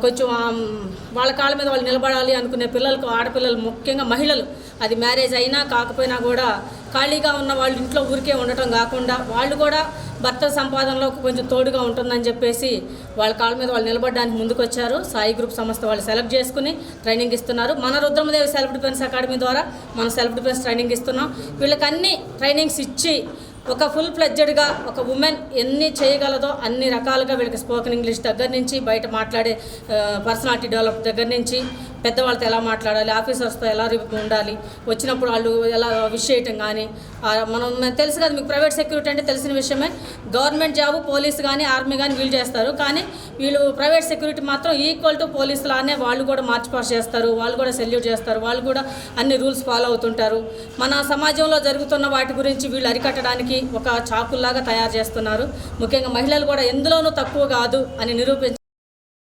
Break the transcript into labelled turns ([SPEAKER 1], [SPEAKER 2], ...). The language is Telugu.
[SPEAKER 1] కొంచెం వాళ్ళ కాళ్ళ మీద వాళ్ళు నిలబడాలి అనుకునే పిల్లలకు, ఆడపిల్లలు ముఖ్యంగా మహిళలు, అది మ్యారేజ్ అయినా కాకపోయినా కూడా ఖాళీగా ఉన్న వాళ్ళు ఇంట్లో ఊరికే ఉండటం కాకుండా వాళ్ళు కూడా భర్త సంపాదనలో కొంచెం తోడుగా ఉంటుందని చెప్పేసి వాళ్ళ కాళ్ళ మీద వాళ్ళు నిలబడడానికి ముందుకొచ్చారు. సాయి గ్రూప్ సంస్థ వాళ్ళు సెలెక్ట్ చేసుకుని ట్రైనింగ్ ఇస్తున్నారు. మన రుద్రమదేవి సెల్ఫ్ డిఫెన్స్ అకాడమీ ద్వారా మనం సెల్ఫ్ డిఫెన్స్ ట్రైనింగ్ ఇస్తున్నాం. వీళ్ళకి అన్ని ట్రైనింగ్స్ ఇచ్చి ఒక ఫుల్ ఫ్లెడ్జెడ్గా ఒక ఉమెన్ ఎన్ని చేయగలదో అన్ని రకాలుగా వీళ్ళకి స్పోకెన్ ఇంగ్లీష్ దగ్గర నుంచి, బయట మాట్లాడే పర్సనాలిటీ డెవలప్ దగ్గర నుంచి, పెద్దవాళ్ళతో ఎలా మాట్లాడాలి, ఆఫీసర్స్తో ఎలా ఉండాలి, వచ్చినప్పుడు వాళ్ళు ఎలా విష్ చేయటం కానీ, మనం తెలుసు కదా మీకు ప్రైవేట్ సెక్యూరిటీ అంటే తెలిసిన విషయమే. గవర్నమెంట్ జాబు పోలీసు కానీ ఆర్మీ కానీ వీళ్ళు చేస్తారు, కానీ వీళ్ళు ప్రైవేట్ సెక్యూరిటీ మాత్రం ఈక్వల్ టు పోలీసులానే వాళ్ళు కూడా మార్చ్ పాస్ చేస్తారు, వాళ్ళు కూడా సెల్యూట్ చేస్తారు, వాళ్ళు కూడా అన్ని రూల్స్ ఫాలో అవుతుంటారు. మన సమాజంలో జరుగుతున్న వాటి గురించి వీళ్ళు అరికట్టడానికి ఒక చాకుల్లాగా తయారు చేస్తున్నారు. ముఖ్యంగా మహిళలు కూడా ఎందులోనూ తక్కువ కాదు అని నిరూపించారు.